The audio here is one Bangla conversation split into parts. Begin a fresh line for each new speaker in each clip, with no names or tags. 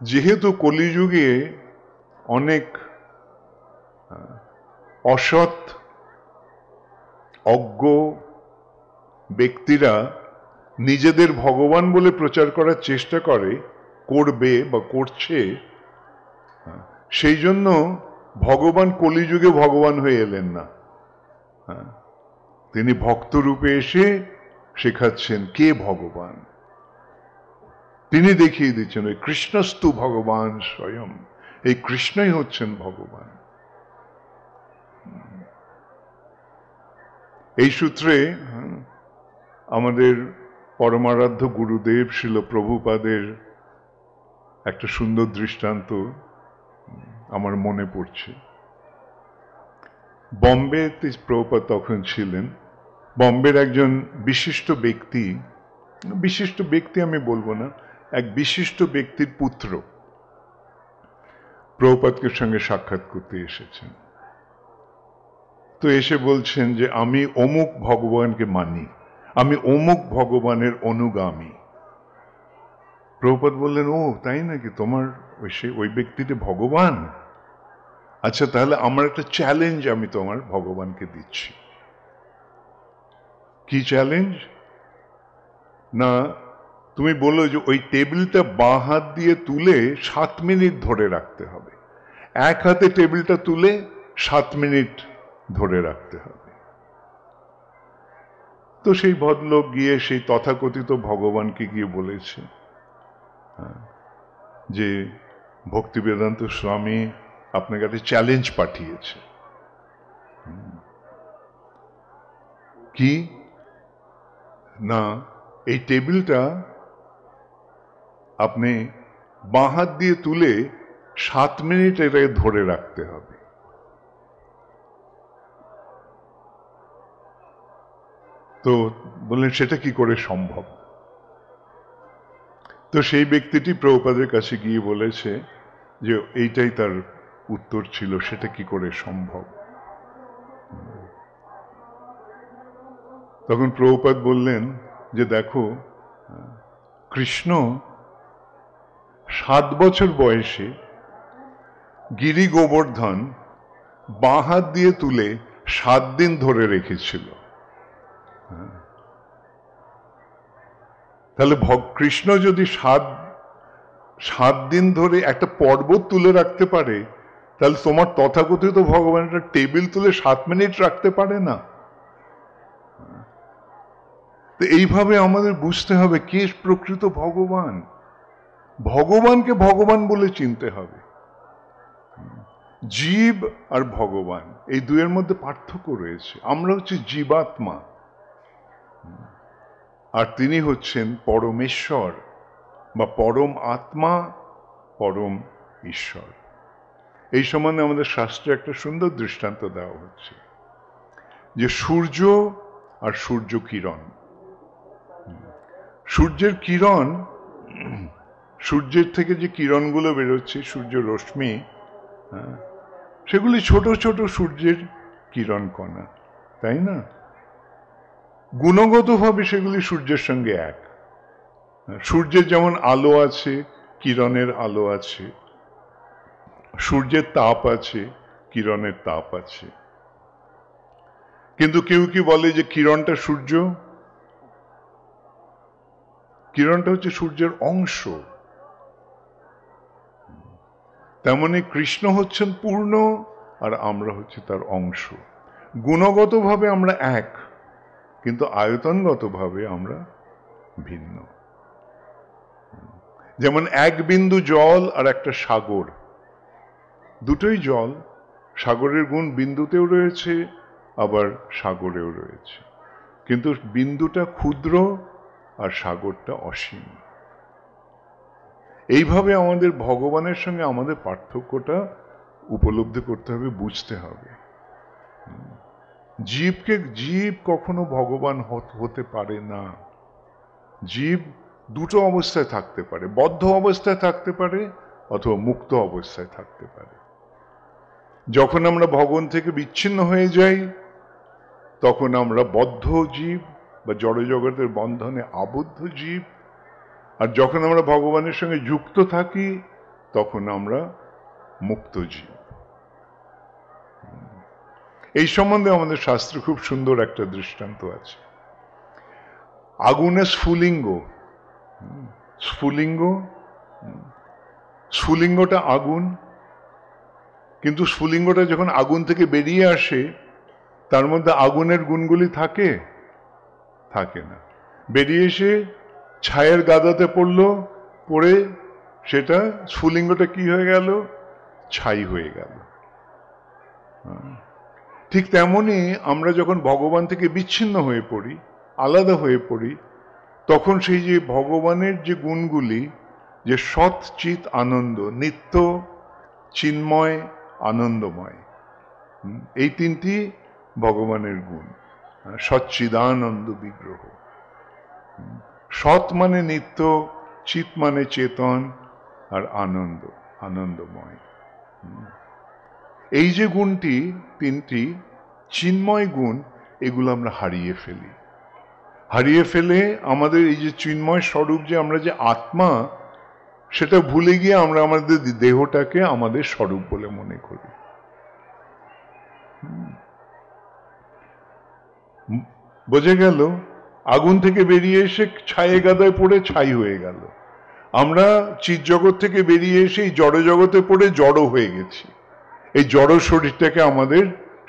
যেহেতু কলিযুগে অনেক অসৎ অজ্ঞ ব্যক্তিরা নিজেদের ভগবান বলে প্রচার করার চেষ্টা করবে বা করছে, সেই জন্য ভগবান কলিযুগে ভগবান হয়ে এলেন না। তিনি ভক্ত রূপে এসে শেখাচ্ছেন কে ভগবান। তিনি দেখিয়ে দিচ্ছেন ওই কৃষ্ণস্তু ভগবান স্বয়ং, এই কৃষ্ণই হচ্ছেন ভগবান। এই সূত্রে আমাদের পরমারাধ্য গুরুদেব শ্রীল প্রভুপাদের একটা সুন্দর দৃষ্টান্ত আমার মনে পড়ছে। বম্বেতে প্রভুপাদ তখন ছিলেন। বম্বের একজন বিশিষ্ট ব্যক্তি আমি বলবো না, এক বিশিষ্ট ব্যক্তির পুত্র প্রভুপাদকে সঙ্গে সাক্ষাৎ করতে এসেছেন। তো এসে বলছেন যে আমি অমুক ভগবানকে মানি, আমি অমুক ভগবানের অনুগামী। প্রভুপাদ বললেন, ও তাই নাকি, তোমার ওই ব্যক্তিটি ভগবান? আচ্ছা, তাহলে আমার একটা চ্যালেঞ্জ আমি তোমার ভগবানকে দিচ্ছি। কি চ্যালেঞ্জ? না, তুমি বলো যে ওই টেবিলটা বাঁ হাত দিয়ে তুলে 7 মিনিট ধরে রাখতে হবে, এক হাতে টেবিলটা তুলে 7 মিনিট ধরে রাখতে হবে। তো সেই ভদ্রলোক গিয়ে সেই তথাকথিত ভগবানকে গিয়ে বলেছে যে ভক্তিবেদান্ত স্বামী আপনাকে একটা চ্যালেঞ্জ পাঠিয়েছে। কি না, এই টেবিলটা আপনি বাঁ হাত দিয়ে তুলে 7 মিনিট এটাকে ধরে রাখতে হবে। তো বললেন সেটা কি করে সম্ভব? তো সেই ব্যক্তিটি প্রভুপাদের কাছে গিয়ে বলেছে যে এইটাই তার উত্তর ছিল, সেটা কি করে সম্ভব। তখন প্রভুপাদ বললেন যে দেখো, কৃষ্ণ 7 বছর বয়সে গিরি গোবর্ধন বাঁ হাত দিয়ে তুলে 7 দিন ধরে রেখেছিল। তাহলে কৃষ্ণ যদি 7 দিন ধরে একটা পর্বত তুলে রাখতে পারে, তাহলে তোমার তথাকথিত ভগবান একটা টেবিল তুলে 7 মিনিট রাখতে পারে না? তো এইভাবে আমাদের বুঝতে হবে কে প্রকৃত ভগবান। ভগবানকে ভগবান বলে চিনতে হবে। জীব আর ভগবান এই দুয়ের মধ্যে পার্থক্য রয়েছে। আমরা হচ্ছে জীবাত্মা, আর তিনি হচ্ছেন পরমেশ্বর বা পরম আত্মা, পরম ঈশ্বর। এই সম্বন্ধে আমাদের শাস্ত্রে একটা সুন্দর দৃষ্টান্ত দেওয়া হচ্ছে যে সূর্য আর সূর্য কিরণ। সূর্যের কিরণ, সূর্যের থেকে যে কিরণগুলো বেরোচ্ছে, সূর্য রশ্মি, সেগুলি ছোট ছোট সূর্যের কিরণ কণা, তাই না? গুণগতভাবে সেগুলি সূর্যের সঙ্গে এক। সূর্যের যেমন আলো আছে, কিরণের আলো আছে, সূর্যের তাপ আছে, কিরণের তাপ আছে। কিন্তু কেউ কি বলে যে কিরণটা সূর্য? কিরণটা হচ্ছে সূর্যের অংশ। তেমনি কৃষ্ণ হচ্ছেন পূর্ণ, আর আমরা হচ্ছে তার অংশ। গুণগতভাবে আমরা এক, কিন্তু আয়তনগতভাবে আমরা ভিন্ন। যেমন এক বিন্দু জল আর একটা সাগর, দুটোই জল। সাগরের গুণ বিন্দুতেও রয়েছে, আবার সাগরেও রয়েছে, কিন্তু বিন্দুটা ক্ষুদ্র আর সাগরটা অসীম। এইভাবে আমাদের ভগবানের সঙ্গে আমাদের পার্থক্যটা উপলব্ধি করতে হবে, বুঝতে হবে। জীব কখনো ভগবান হতে পারে না। জীব দুটো অবস্থায় থাকতে পারে, বদ্ধ অবস্থায় থাকতে পারে অথবা মুক্ত অবস্থায় থাকতে পারে। যখন আমরা ভগবান থেকে বিচ্ছিন্ন হয়ে যাই, তখন আমরা বদ্ধ জীব বা জড়জগতের বন্ধনে আবদ্ধ জীব। আর যখন আমরা ভগবানের সঙ্গে যুক্ত থাকি, তখন আমরা মুক্ত জীব। এই সম্বন্ধে আমাদের শাস্ত্রে খুব সুন্দর একটা দৃষ্টান্ত আছে। আগুনে স্ফুলিঙ্গ, স্ফুলিঙ্গ, স্ফুলিঙ্গটা আগুন, কিন্তু স্ফুলিঙ্গটা যখন আগুন থেকে বেরিয়ে আসে তার মধ্যে আগুনের গুণগুলি থাকে? থাকে না। বেরিয়ে এসে ছায়ের গাদাতে পড়লো, পড়ে সেটা স্ফুলিঙ্গটা কি হয়ে গেল? ছাই হয়ে গেল। ঠিক তেমনি আমরা যখন ভগবান থেকে বিচ্ছিন্ন হয়ে পড়ি, আলাদা হয়ে পড়ি, তখন সেই যে ভগবানের যে গুণগুলি, যে সৎ চিৎ আনন্দ, নিত্য চিন্ময় আনন্দময়, এই তিনটি ভগবানের গুণ। সচ্চিদানন্দ বিগ্রহ। সৎ মানে নিত্য, চিৎ মানে চেতন, আর আনন্দ আনন্দময়। এই যে গুণটি, তিনটি চিন্ময় গুণ, এগুলো আমরা হারিয়ে ফেলি। হারিয়ে ফেলে আমাদের এই যে চিন্ময় স্বরূপ, যে আমরা যে আত্মা, সেটা ভুলে গিয়ে আমরা আমাদের দেহটাকে আমাদের স্বরূপ বলে মনে করি। বোঝা গেল? আগুন থেকে বেরিয়ে এসে ছায়ে গাদায় পড়ে ছাই হয়ে গেল। আমরা চিৎ জগৎ থেকে বেরিয়ে এসে এই জড় জগতে পড়ে জড় হয়ে গেছি। এই জড় শরীরটাকে আমাদের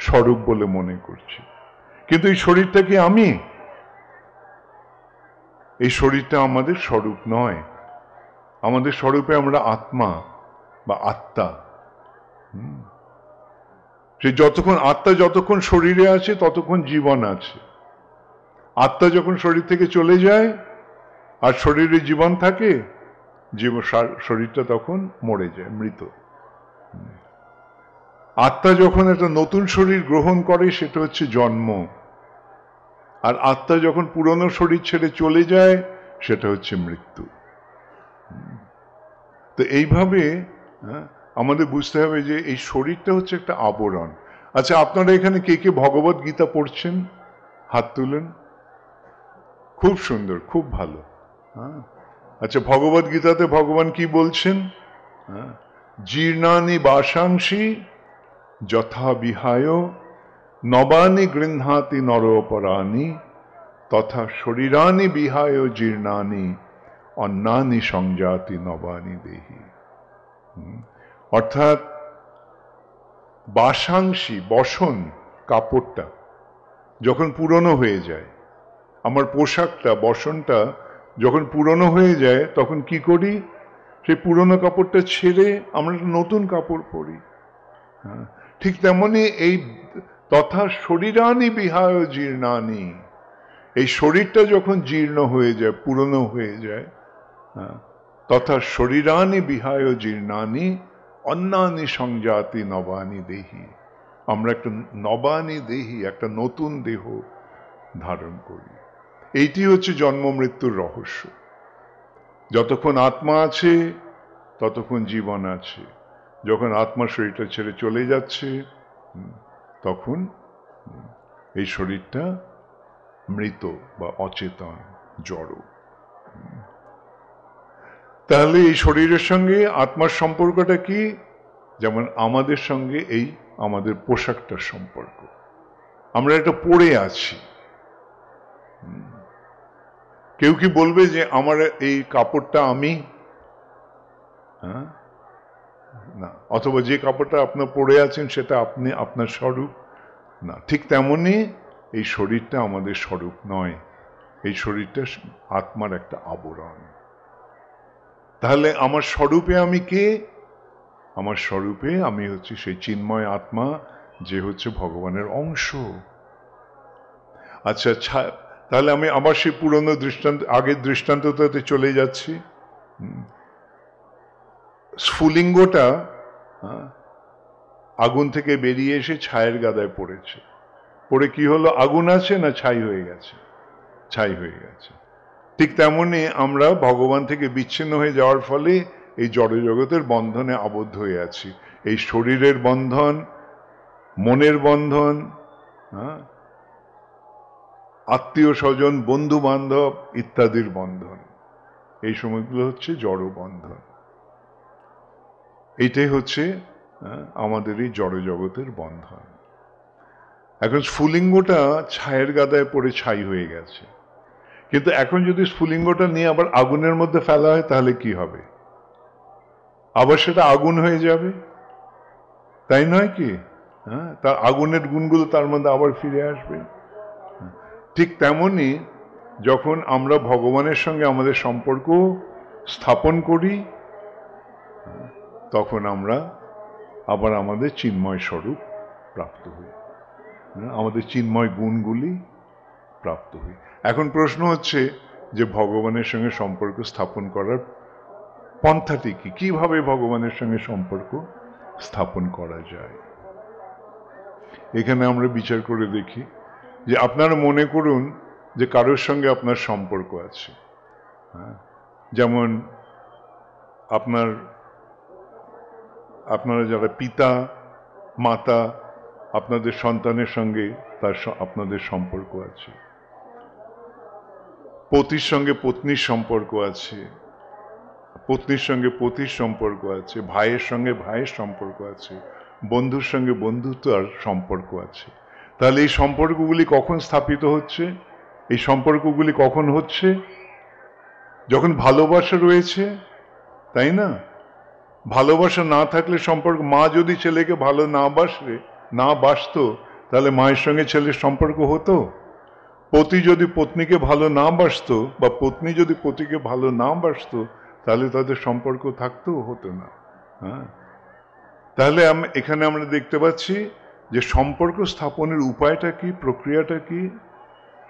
স্বরূপ বলে মনে করছি, কিন্তু এই শরীরটা কি আমি? এই শরীরটা আমাদের স্বরূপ নয়। আমাদের স্বরূপে আমরা আত্মা বা আত্মা। সে যতক্ষণ আত্মা যতক্ষণ শরীরে আছে ততক্ষণ জীবন আছে। আত্মা যখন শরীর থেকে চলে যায় আর শরীরে জীবন থাকে, শরীরটা তখন মরে যায়, মৃত। আত্মা যখন একটা নতুন শরীর গ্রহণ করে, সেটা হচ্ছে জন্ম। আর আত্মা যখন পুরনো শরীর ছেড়ে চলে যায়, সেটা হচ্ছে মৃত্যু। তো এইভাবে আমাদের বুঝতে হবে যে এই শরীরটা হচ্ছে একটা আবরণ। আচ্ছা, আপনারা এখানে কে কে ভগবত গীতা পড়ছেন? হাত তুলেন। খুব সুন্দর, খুব ভালো। আচ্ছা, ভগবত গীতাতে ভগবান কি বলছেন? জীর্ণানি বাসাংসি যথা বিহায় নবানি গৃহাতি নরপরাণি তথা শরীরানি বিহায় জীর্ণানি অন্যানি সংজাতি নবানি দেহি। অর্থাৎ বাসাংশী, বসন, কাপড়টা যখন পুরনো হয়ে যায়, আমার পোশাকটা, বসনটা যখন পুরনো হয়ে যায়, তখন কি করি? সেই পুরনো কাপড়টা ছেড়ে আমরা নতুন কাপড় পরি। ঠিক তেমনি এই তথা শরীরানি বিহায় জীর্ণানি, এই শরীরটা যখন জীর্ণ হয়ে যায়, পুরনো হয়ে যায়, তথা শরীরানি বিহায় জীর্ণানি অন্যানি সংজাতি নবানি দেহি, আমরা একটা নবানি দেহি, একটা নতুন দেহ ধারণ করি। এইটি হচ্ছে জন্ম মৃত্যুর রহস্য। যতক্ষণ আত্মা আছে ততক্ষণ জীবন আছে। যখন আত্মা শরীরটা ছেড়ে চলে যাচ্ছে, তখন এই শরীরটা মৃত বা অচেতন, জড়। তাহলে এই শরীরের সঙ্গে আত্মার সম্পর্কটা কি? যেমন আমাদের সঙ্গে এই আমাদের পোশাকটার সম্পর্ক। আমরা এটা পরে আছি। কেউ কি বলবে যে আমার এই কাপড়টা আমি? না। অথবা যে কাপড়টা আপনার পরে আছেন সেটা আপনি, আপনার স্বরূপ না। ঠিক তেমনি এই শরীরটা আমাদের স্বরূপ নয়। এই শরীরটা আত্মার একটা আবরণ। তাহলে আমার স্বরূপে আমি কে? আমার স্বরূপে আমি হচ্ছে সেই চিন্ময় আত্মা, যে হচ্ছে ভগবানের অংশ। আচ্ছা, তাহলে আমি আবার সেই পুরনো দৃষ্টান্ত, আগের দৃষ্টান্তটাতে চলে যাচ্ছি। স্ফুলিঙ্গটা আগুন থেকে বেরিয়ে এসে ছায়ের গাদায় পড়েছে। পড়ে কি হলো? আগুন আছে না ছাই হয়ে গেছে? ছাই হয়ে গেছে। ঠিক তেমনি আমরা ভগবান থেকে বিচ্ছিন্ন হয়ে যাওয়ার ফলে এই জড় জগতের বন্ধনে আবদ্ধ হয়ে আছি। এই শরীরের বন্ধন, মনের বন্ধন, আত্মীয় স্বজন, বন্ধু বান্ধব ইত্যাদির বন্ধন, এই সময়গুলো হচ্ছে জড় বন্ধন। এইটাই হচ্ছে আমাদের এই জড় জগতের বন্ধন। এখন স্ফুলিঙ্গটা ছায়ের গাদায় পড়ে ছাই হয়ে গেছে, কিন্তু এখন যদি স্ফুলিঙ্গটা নিয়ে আবার আগুনের মধ্যে ফেলা হয় তাহলে কি হবে? আবার সেটা আগুন হয়ে যাবে, তাই নয় কি? হ্যাঁ, তার আগুনের গুণগুলো তার মধ্যে আবার ফিরে আসবে। ঠিক তেমনি যখন আমরা ভগবানের সঙ্গে আমাদের সম্পর্ক স্থাপন করি, তখন আমরা আবার আমাদের চিন্ময় স্বরূপ প্রাপ্ত হই, আমাদের চিন্ময় গুণগুলি প্রাপ্ত হই। এখন প্রশ্ন হচ্ছে যে ভগবানের সঙ্গে সম্পর্ক স্থাপন করার পন্থাটি কি, কিভাবে ভগবানের সঙ্গে সম্পর্ক স্থাপন করা যায়? এখানে আমরা বিচার করে দেখি যে আপনারা মনে করুন যে কারোর সঙ্গে আপনার সম্পর্ক আছে, যেমন আপনারা যারা পিতা মাতা, আপনাদের সন্তানের সঙ্গে আপনাদের সম্পর্ক আছে, পতির সঙ্গে পত্নীর সম্পর্ক আছে, পত্নীর সঙ্গে পতির সম্পর্ক আছে, ভাইয়ের সঙ্গে ভাইয়ের সম্পর্ক আছে, বন্ধুর সঙ্গে বন্ধুত্বের সম্পর্ক আছে। তাহলে এই সম্পর্কগুলি কখন স্থাপিত হচ্ছে? এই সম্পর্কগুলি কখন হচ্ছে? যখন ভালোবাসা রয়েছে, তাই না? ভালোবাসা না থাকলে সম্পর্ক, মা যদি ছেলেকে ভালো না বাসতো তাহলে মায়ের সঙ্গে ছেলের সম্পর্ক হতো? পতি যদি পত্নীকে ভালো না বাসতো বা পত্নী যদি পতিকে ভালো না বাসতো তাহলে তাদের সম্পর্ক থাকতেও হতো না। হ্যাঁ, তাহলে এখানে আমরা দেখতে পাচ্ছি যে সম্পর্ক স্থাপনের উপায়টা কি, প্রক্রিয়াটা কি?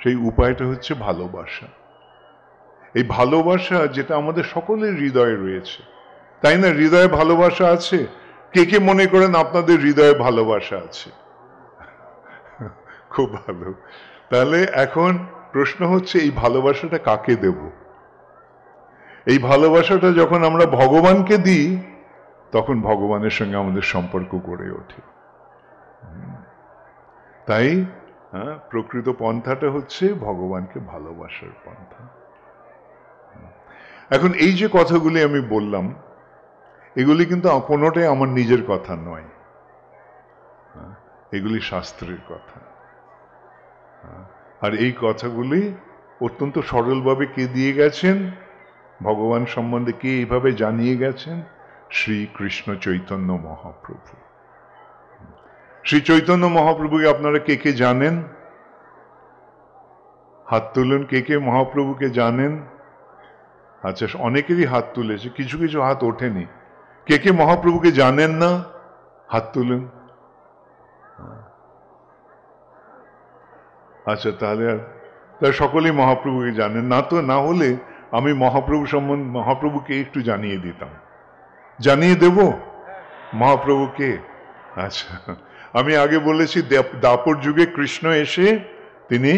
সেই উপায়টা হচ্ছে ভালোবাসা। এই ভালোবাসা যেটা আমাদের সকলের হৃদয়ে রয়েছে, তাই না? হৃদয়ে ভালোবাসা আছে। কে কে মনে করেন আপনাদের হৃদয়ে ভালোবাসা আছে? খুব ভালো। তাহলে এখন প্রশ্ন হচ্ছে এই ভালোবাসাটা কাকে দেব? এই ভালোবাসাটা যখন আমরা ভগবানকে দিই তখন ভগবানের সঙ্গে আমাদের সম্পর্ক গড়ে ওঠে। তাই প্রকৃত পন্থাটা হচ্ছে ভগবানকে ভালোবাসার পন্থা। এখন এই যে কথাগুলি আমি বললাম, এগুলি কিন্তু কোনোটাই আমার নিজের কথা নয়, এগুলি শাস্ত্রের কথা। আর এই কথাগুলি অত্যন্ত সরলভাবে কে দিয়ে গেছেন? ভগবান সম্বন্ধে কে এইভাবে জানিয়ে গেছেন? শ্রী কৃষ্ণ চৈতন্য মহাপ্রভু। শ্রী চৈতন্য মহাপ্রভুকে আপনারা কে কে জানেন? হাত তুলুন, কে কে মহাপ্রভুকে জানেন? আচ্ছা, অনেকেরই হাত তুলেছে, কিছু কিছু হাত ওঠেনি। কে কে মহাপ্রভুকে জানেন না? হাত তুলুন। আচ্ছা, তাহলে সকলেই মহাপ্রভুকে জানেন না। তো না হলে আমি মহাপ্রভু সম্বন্ধে মহাপ্রভুকে একটু জানিয়ে দিতাম। জানিয়ে দেব মহাপ্রভুকে? আচ্ছা, আমি আগে বলেছি দাপর যুগে কৃষ্ণ এসে তিনি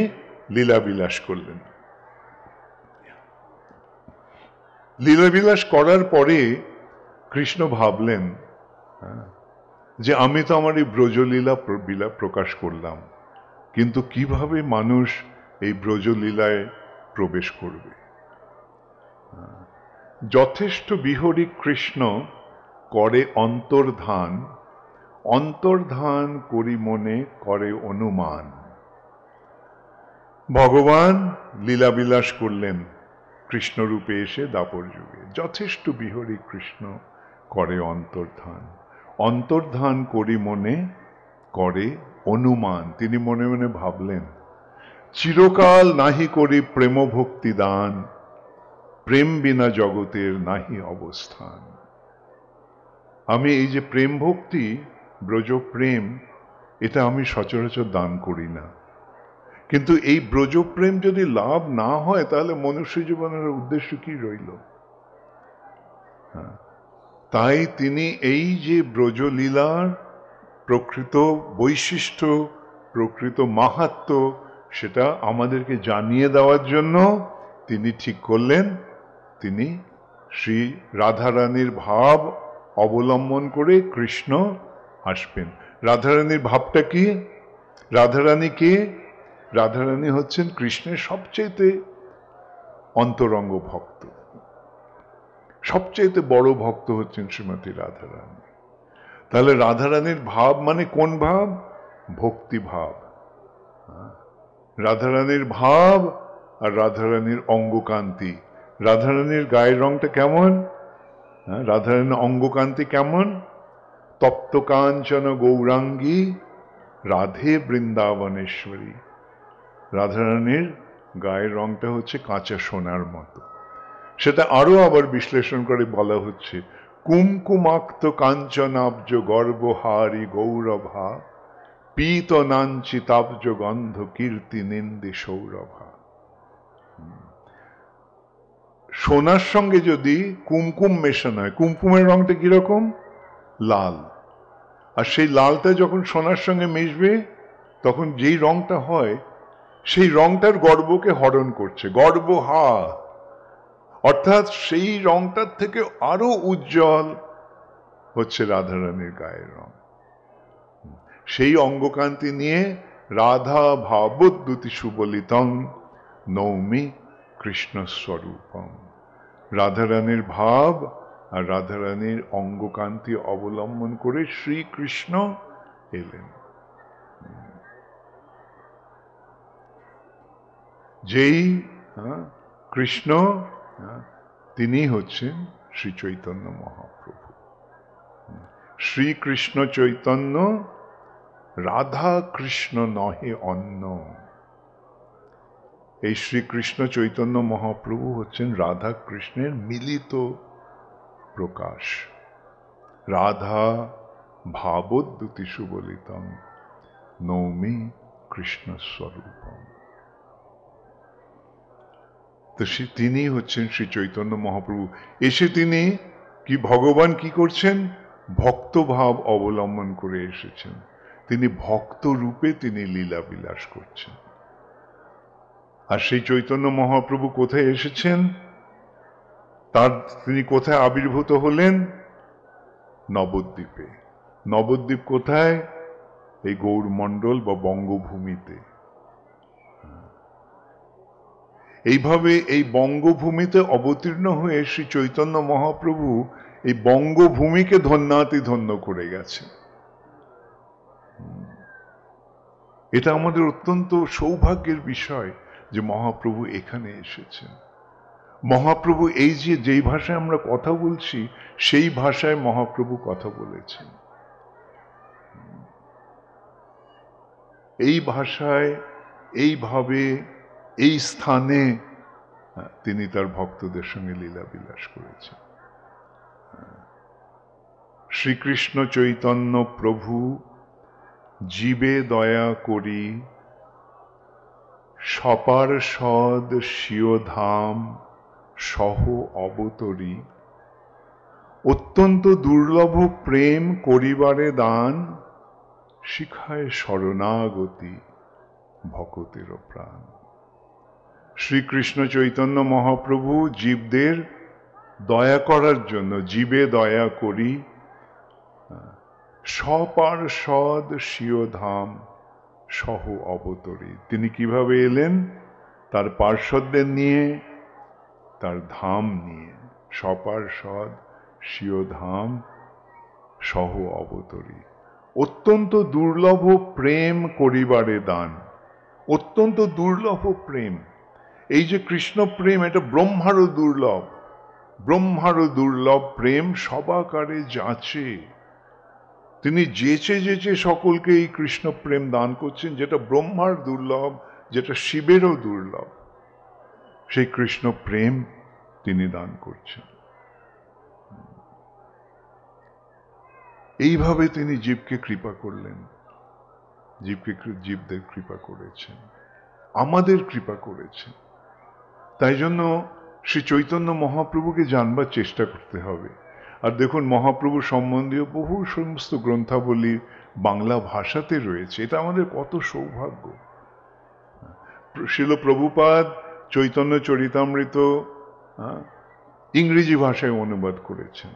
লীলাবিলাস করলেন। লীলাবিলাস করার পরে কৃষ্ণ ভাবলেন যে আমি তো আমার এই ব্রজলীলা প্রকাশ করলাম, কিন্তু কিভাবে মানুষ এই ব্রজলীলায় প্রবেশ করবে? যথেষ্ট বিহরি কৃষ্ণ করে অন্তর্ধান, অন্তর্ধান করি মনে করে অনুমান। ভগবান লীলাবিলাস করলেন কৃষ্ণরূপে এসে দাপর যুগে। যথেষ্ট বিহরি কৃষ্ণ করে অন্তর্ধান, অন্তর্ধান করি মনে করে অনুমান। তিনি মনে মনে ভাবলেন, চিরকাল নাহি করি প্রেম ভক্তি দান, প্রেম বিনা জগতের নাহি অবস্থান। আমি এই যে প্রেম ভক্তি, ব্রজ প্রেম, এটা আমি সচরাচর দান করি না। কিন্তু এই ব্রজ প্রেম যদি লাভ না হয় তাহলে মনুষ্য জীবনের উদ্দেশ্য কি রইল? তাই তিনি এই যে ব্রজলীলার প্রকৃত বৈশিষ্ট্য, প্রকৃত মাহাত্ম্য, সেটা আমাদেরকে জানিয়ে দেওয়ার জন্য তিনি ঠিক করলেন তিনি শ্রী রাধারানীর ভাব অবলম্বন করে কৃষ্ণ আসবেন। রাধারানীর ভাবটা কি? রাধারানী কে? রাধারানী হচ্ছেন কৃষ্ণের সবচেয়ে অন্তরঙ্গ ভক্ত। সবচেয়ে বড় ভক্ত হচ্ছেন শ্রীমতী রাধারানী। তাহলে রাধারানীর ভাব মানে কোন ভাব? ভক্তি ভাব। রাধারানীর ভাব আর রাধারানীর অঙ্গকান্তি। রাধারানীর গায়ের রংটা কেমন? রাধারানীর অঙ্গকান্তি কেমন? তপ্ত কাঞ্চন গৌরাঙ্গী রাধে বৃন্দাবনেশ্বরী। রাধারানীর গায়ের রংটা হচ্ছে কাঁচা সোনার মতো। সেটা আরো আবার বিশ্লেষণ করে বলা হচ্ছে, কুমকুমাক্ত কাঞ্চনাব্জ গর্বহারি গৌরভা পীত নাঞ্চিতাব্জ গন্ধ কীর্তি নিন্দি সৌরভা। সোনার সঙ্গে যদি কুমকুম মেশানো হয়, কুমকুমের রংটা কিরকম? লাল। আর সেই লালটা যখন সোনার সঙ্গে মিশবে তখন যেই রংটা হয় সেই রংটার গর্বকে হরণ করছে, গর্বহা। অর্থাৎ সেই রংটার থেকে আরো উজ্জ্বল হচ্ছে রাধারানীর গায়ের রং। সেই অঙ্গকান্তি নিয়ে রাধা ভাবোদ্যুতি সুবলিতং নৌমি কৃষ্ণ স্বরূপম। রাধারানীর ভাব আর রাধারানীর অঙ্গকান্তি অবলম্বন করে শ্রীকৃষ্ণ এলেন। যেই কৃষ্ণ, তিনি হচ্ছেন শ্রী চৈতন্য মহাপ্রভু। শ্রীকৃষ্ণ চৈতন্য রাধা কৃষ্ণ নহে অন্য। এই শ্রীকৃষ্ণ চৈতন্য মহাপ্রভু হচ্ছেন রাধা কৃষ্ণের মিলিত প্রকাশ। রাধা ভাবোদ্যুতি সুবলিতং নৌমি কৃষ্ণ স্বরূপম। তো তিনি হচ্ছেন শ্রী চৈতন্য মহাপ্রভু। এসে তিনি কি, ভগবান কি করছেন? ভক্তভাব অবলম্বন করে এসেছেন। তিনি ভক্ত রূপে তিনি লীলা বিলাস করছেন। আর সেই চৈতন্য মহাপ্রভু কোথায় এসেছেন? তিনি কোথায় আবির্ভূত হলেন? নবদ্বীপে। নবদ্বীপ কোথায়? এই গৌরমণ্ডল বা বঙ্গভূমিতে। এইভাবে এই বঙ্গভূমিতে অবতীর্ণ হয়ে শ্রী চৈতন্য মহাপ্রভু এই বঙ্গভূমিকে ধন্যাতি ধন্য করে গেছে। এটা আমাদের অত্যন্ত সৌভাগ্যের বিষয় যে মহাপ্রভু এখানে এসেছেন। মহাপ্রভু এই যে যেই ভাষায় আমরা কথা বলছি সেই ভাষায় মহাপ্রভু কথা বলেছেন। এই ভাষায়, এইভাবে, এই স্থানে তিনি তার ভক্তদের সঙ্গে লীলা বিলাস করেছেন। শ্রীকৃষ্ণ চৈতন্য প্রভু জীবে দয়া করি সপার্ষদ স্বীয় ধাম সহ অবতরী অত্যন্ত দুর্লভ প্রেম করিবারে দান শিখায় শরণাগতি ভকতের প্রাণ। শ্রীকৃষ্ণ চৈতন্য মহাপ্রভু জীবদের দয়া করার জন্য, জীবে দয়া করি সপার্ষদ স্বীয় ধাম সহ অবতরী। তিনি কিভাবে এলেন? তার পার্ষদদের নিয়ে, তার ধাম নিয়ে। সপার্ষদ স্বীয় ধাম সহ অবতরী। অত্যন্ত দুর্লভ প্রেম করিবারে দান। অত্যন্ত দুর্লভ প্রেম। এই যে কৃষ্ণ প্রেম, এটা ব্রহ্মারও দুর্লভ। ব্রহ্মারও দুর্লভ প্রেম সবাকারে যাচে। তিনি যেচে যেচে সকলকে এই কৃষ্ণ প্রেম দান করছেন, যেটা ব্রহ্মার দুর্লভ, যেটা শিবেরও দুর্লভ। সেই কৃষ্ণ প্রেম তিনি দান করছেন। এইভাবে তিনি জীবকে কৃপা করলেন, জীবদের কৃপা করেছেন, আমাদের কৃপা করেছেন। তাই জন্য শ্রী চৈতন্য মহাপ্রভুকে জানবার চেষ্টা করতে হবে। আর দেখুন, মহাপ্রভু সম্বন্ধীয় বহু সমস্ত গ্রন্থাবলী বাংলা ভাষাতে রয়েছে। এটা আমাদের কত সৌভাগ্য। শ্রীল প্রভুপাদ চৈতন্য চরিতামৃত ইংরেজি ভাষায় অনুবাদ করেছেন।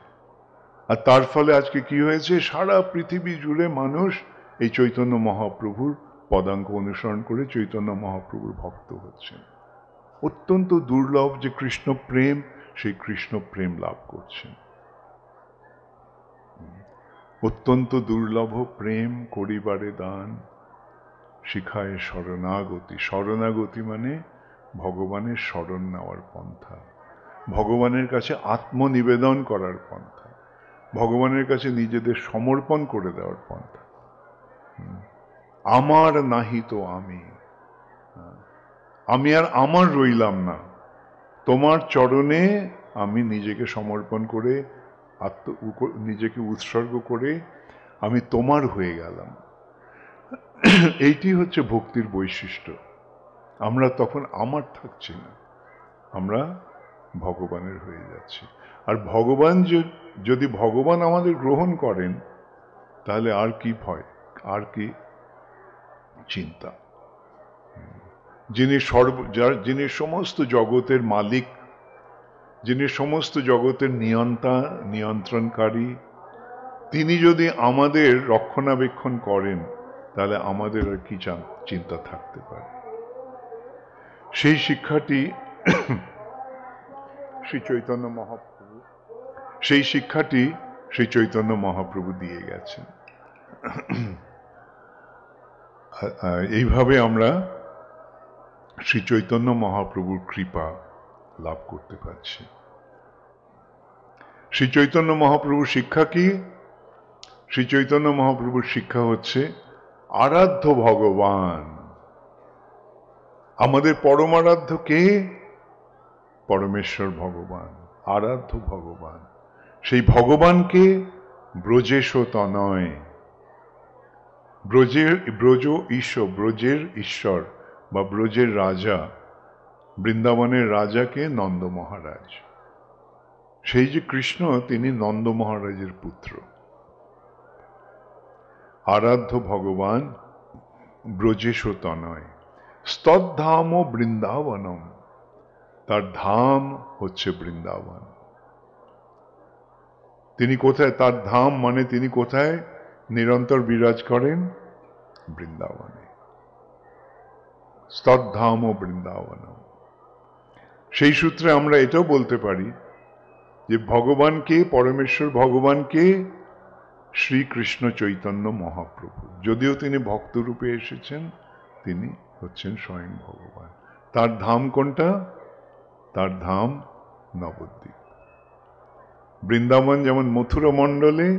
আর তার ফলে আজকে কি হয়েছে? সারা পৃথিবী জুড়ে মানুষ এই চৈতন্য মহাপ্রভুর পদাঙ্ক অনুসরণ করে চৈতন্য মহাপ্রভুর ভক্ত হচ্ছেন। অত্যন্ত দুর্লভ যে কৃষ্ণ প্রেম, সেই কৃষ্ণ প্রেম লাভ করছেন। অত্যন্ত দুর্লভ প্রেম করিবারে দান, শিখায় শরণাগতি। শরণাগতি মানে ভগবানের শরণ নেওয়ার পন্থা, ভগবানের কাছে আত্মনিবেদন করার পন্থা, ভগবানের কাছে নিজেদের সমর্পণ করে দেওয়ার পন্থা। আমার নাহি তো আমি আর আমার রইলাম না, তোমার চরণে আমি নিজেকে সমর্পণ করে নিজেকে উৎসর্গ করে আমি তোমার হয়ে গেলাম। এইটি হচ্ছে ভক্তির বৈশিষ্ট্য। আমরা তখন আমার থাকছি না, আমরা ভগবানের হয়ে যাচ্ছি। আর ভগবান যদি ভগবান আমাদের গ্রহণ করেন, তাহলে আর কি ভয়, আর কি চিন্তা? যিনি সমস্ত জগতের মালিক, যিনি সমস্ত জগতের নিয়ন্ত্রণকারী, তিনি যদি আমাদের রক্ষণাবেক্ষণ করেন, তাহলে আমাদের আর কি চিন্তা থাকতে পারে? সেই শিক্ষাটি শ্রী চৈতন্য মহাপ্রভু দিয়ে গেছেন। এইভাবে আমরা শ্রী চৈতন্য মহাপ্রভুর কৃপা লাভ করতে পারছি। শ্রী চৈতন্য মহাপ্রভুর শিক্ষা কি? শ্রী চৈতন্য মহাপ্রভুর শিক্ষা হচ্ছে আরাধ্য ভগবান। আমাদের পরমারাধ্য কে? পরমেশ্বর ভগবান, আরাধ্য ভগবান। সেই ভগবানকে ব্রজেশ তনয়, ব্রজের ঈশ্বর বা ব্রজের রাজা, বৃন্দাবনের রাজাকে নন্দ মহারাজ। সেই যে কৃষ্ণ, তিনি নন্দ মহারাজের পুত্র। আরাধ্য ভগবান ব্রজেশ তনয়, স্তদ্ধাম বৃন্দাবনম, তার ধাম হচ্ছে বৃন্দাবন। তিনি কোথায়? তার ধাম মানে তিনি কোথায় নিরন্তর বিরাজ করেন? বৃন্দাবনে। স্তদ্ধাম বৃন্দাবনম। সেই সূত্রে আমরা এটাও বলতে পারি যে ভগবানকে, পরমেশ্বর ভগবানকে শ্রীকৃষ্ণ চৈতন্য মহাপ্রভু, যদিও তিনি ভক্তরূপে এসেছেন, তিনি হচ্ছেন স্বয়ং ভগবান। তার ধাম কোনটা? তার ধাম নবদ্বীপ। বৃন্দাবন যেমন মথুরা মণ্ডলে,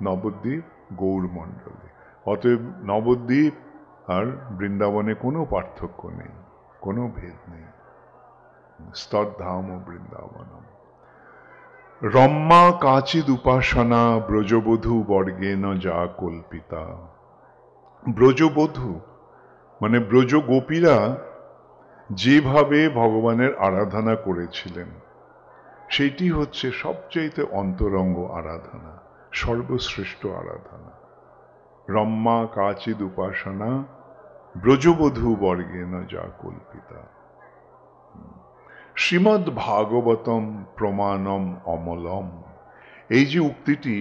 নবদ্বীপ গৌর মণ্ডলে। অতএব নবদ্বীপ আর বৃন্দাবনে কোনো পার্থক্য নেই, কোনো ভেদ নেই। স্তদ্ধাম ও বৃন্দাবনম। রম্মা কাচিদ উপাসনা ব্রজবধূ বর্গেন যা কল্পিতা। ব্রজবধূ মানে ব্রজ গোপীরা যেভাবে ভগবানের আরাধনা করেছিলেন, সেটি হচ্ছে সবচেয়ে অন্তরঙ্গ আরাধনা, সর্বশ্রেষ্ঠ আরাধনা। রম্মা কাচিদ উপাসনা ব্রজবধূ বর্গেন যা কল্পিতা। শ্রীমদ্ ভাগবতম প্রমাণম অমলম, এই যে উক্তিটি,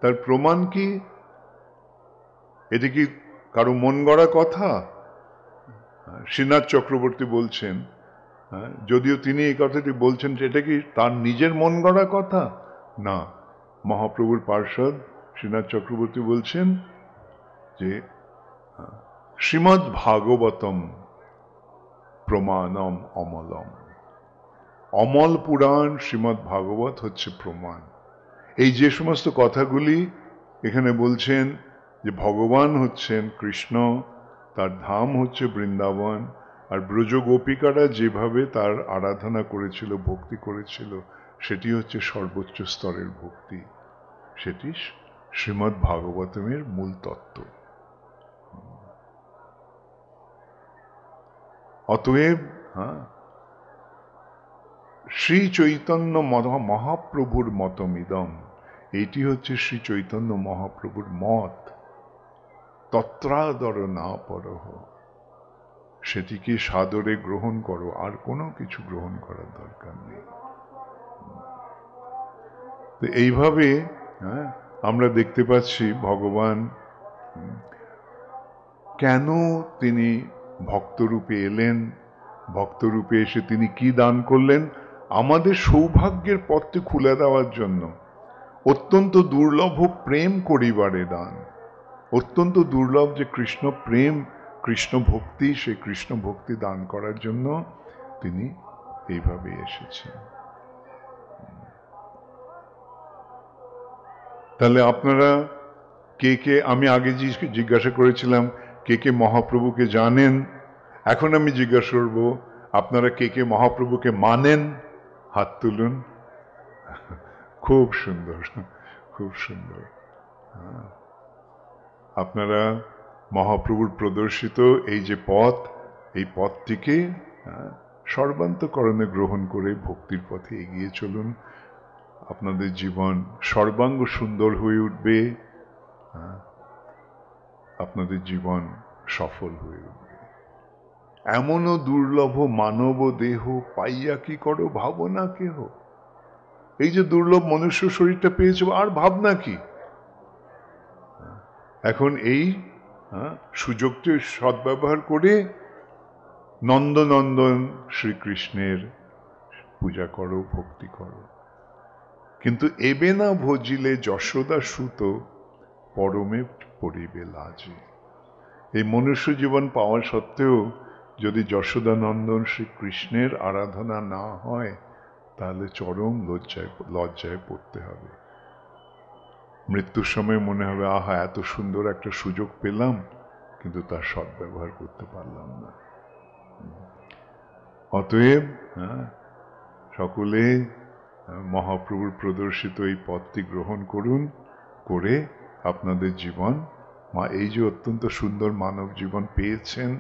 তার প্রমাণ কি? এটা কি কারো মন গড়া কথা? শ্রীনাথ চক্রবর্তী বলছেন, যদিও তিনি এই কথাটি বলছেন, এটা কি তার নিজের মন গড়া কথা? না, মহাপ্রভুর পার্ষদ শ্রীনাথ চক্রবর্তী বলছেন যে শ্রীমদ্ ভাগবতম প্রমাণম অমলম। অমল পুরাণ শ্রীমদ্ ভাগবত হচ্ছে প্রমাণ। এই যে সমস্ত কথাগুলি এখানে বলছেন যে ভগবান হচ্ছেন কৃষ্ণ, তার ধাম হচ্ছে বৃন্দাবন, আর ব্রজ গোপিকারা যেভাবে তার আরাধনা করেছিল, ভক্তি করেছিল, সেটি হচ্ছে সর্বোচ্চ স্তরের ভক্তি। সেটি শ্রীমদ্ ভাগবতমের মূল তত্ত্ব। অতএব শ্রী চৈতন্য মহাপ্রভুর মতমিদম, এইটি হচ্ছে শ্রী চৈতন্য মহাপ্রভুর মত। তত্রাদর না পরহ, সেটিকে সাদরে গ্রহণ করো, আর কোনো কিছু গ্রহণ করার দরকার নেই। তো এইভাবে আমরা দেখতে পাচ্ছি ভগবান কেন তিনি ভক্তরূপে এলেন, ভক্তরূপে এসে তিনি কি দান করলেন। আমাদের সৌভাগ্যের পথটি খুলে দেওয়ার জন্য অত্যন্ত দুর্লভ প্রেম করিবারে দান। অত্যন্ত দুর্লভ যে কৃষ্ণ প্রেম, কৃষ্ণ ভক্তি, সেই কৃষ্ণ ভক্তি দান করার জন্য তিনি এইভাবে এসেছেন। তাহলে আপনারা কে কে, আমি আগে জিজ্ঞাসা করেছিলাম কে কে মহাপ্রভুকে জানেন, এখন আমি জিজ্ঞাসা করব আপনারা কে কে মহাপ্রভুকে মানেন? হাত তুলুন। খুব সুন্দর, খুব সুন্দর। আপনারা মহাপ্রভুর প্রদর্শিত এই যে পথ, এই পথটিকে সর্বান্তকরণে গ্রহণ করে ভক্তির পথে এগিয়ে চলুন। আপনাদের জীবন সর্বাঙ্গ সুন্দর হয়ে উঠবে, আপনাদের জীবন সফল হয়ে উঠবে। এমনও দুর্লভ মানব দেহ পাইয়া কি করো ভাবনা কেহ। এই যে দুর্লভ মনুষ্য শরীরটা পেয়েছে, আর ভাবনা কি? এখন এই সুযোগটি সদ্ব্যবহার করে নন্দনন্দন শ্রীকৃষ্ণের পূজা করো, ভক্তি করো। কিন্তু এবে না ভজিলে যশোদা সুত পরমে পড়িবে লাজে। এই মনুষ্য জীবন পাওয়া সত্ত্বেও যদি যশোদানন্দন শ্রীকৃষ্ণের আরাধনা না হয়, তাহলে চরম লজ্জায় পড়তে হবে। মৃত্যুর সময় মনে হবে আহা, এত সুন্দর একটা সুযোগ পেলাম, কিন্তু তার সদ্ব্যবহার করতে পারলাম না। অতএব সকলে মহাপ্রভুর প্রদর্শিত এই পথটি গ্রহণ করুন, করে আপনাদের জীবন, এই যে অত্যন্ত সুন্দর মানব জীবন পেয়েছেন,